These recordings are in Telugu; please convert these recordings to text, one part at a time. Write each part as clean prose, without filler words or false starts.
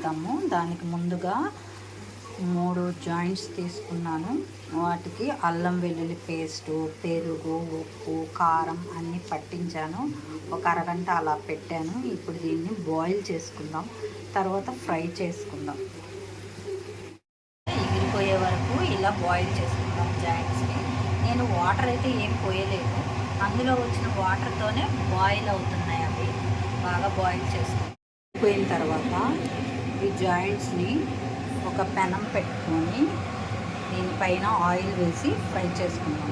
చేద్దాము. దానికి ముందుగా 3 జాయింట్స్ తీసుకున్నాను. వాటికి అల్లం వెల్లుల్లి పేస్టు, పెరుగు, ఉప్పు, కారం అన్నీ పట్టించాను. ఒక అరగంట అలా పెట్టాను. ఇప్పుడు దీన్ని బాయిల్ చేసుకుందాం, తర్వాత ఫ్రై చేసుకుందాం. ఎగిరిపోయే వరకు ఇలా బాయిల్ చేసుకుందాం జాయింట్స్ని. నేను వాటర్ అయితే ఏం పోయలేదు, అందులో వచ్చిన వాటర్తోనే బాయిల్ అవుతున్నాయి. అవి బాగా బాయిల్ చేసుకుంటాం. పోయిన తర్వాత ఈ జాయింట్స్ని ఒక పెనం పెట్టుకొని దీనిపైన ఆయిల్ వేసి ఫ్రై చేసుకుందాం.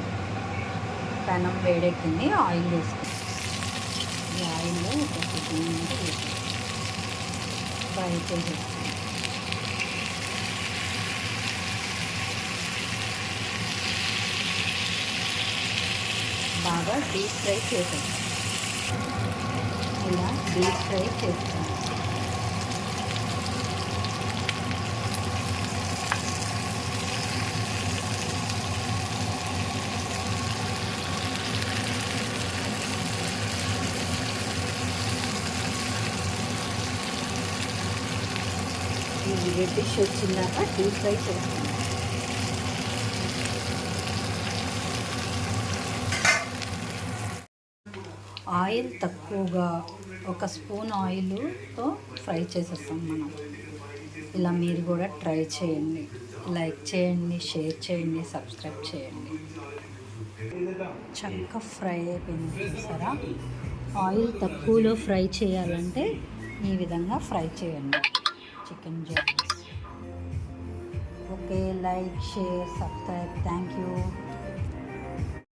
పెనం వేడెక్కింది, ఆయిల్ వేసుకుందాం. ఈ ఆయిల్లో ఒక 15 మినిట్స్ ఫ్రై చేసేస్తాం. బాగా డీప్ ఫ్రై చేసేస్తాం. ఇలా డీప్ ఫ్రై చేస్తాం. ఇది రెడ్డిష్ వచ్చిందాక డీప్ ఫ్రై చేస్తాం. ఆయిల్ తక్కువగా, 1 స్పూన్ ఆయిల్తో ఫ్రై చేసేస్తాం మనం. ఇలా మీరు కూడా ట్రై చేయండి. లైక్ చేయండి, షేర్ చేయండి, సబ్స్క్రైబ్ చేయండి. చక్కగా ఫ్రై అయిపోయింది చూసారా. ఆయిల్ తక్కువలో ఫ్రై చేయాలంటే ఈ విధంగా ఫ్రై చేయండి chicken joints. Okay, like, share, subscribe. Thank you.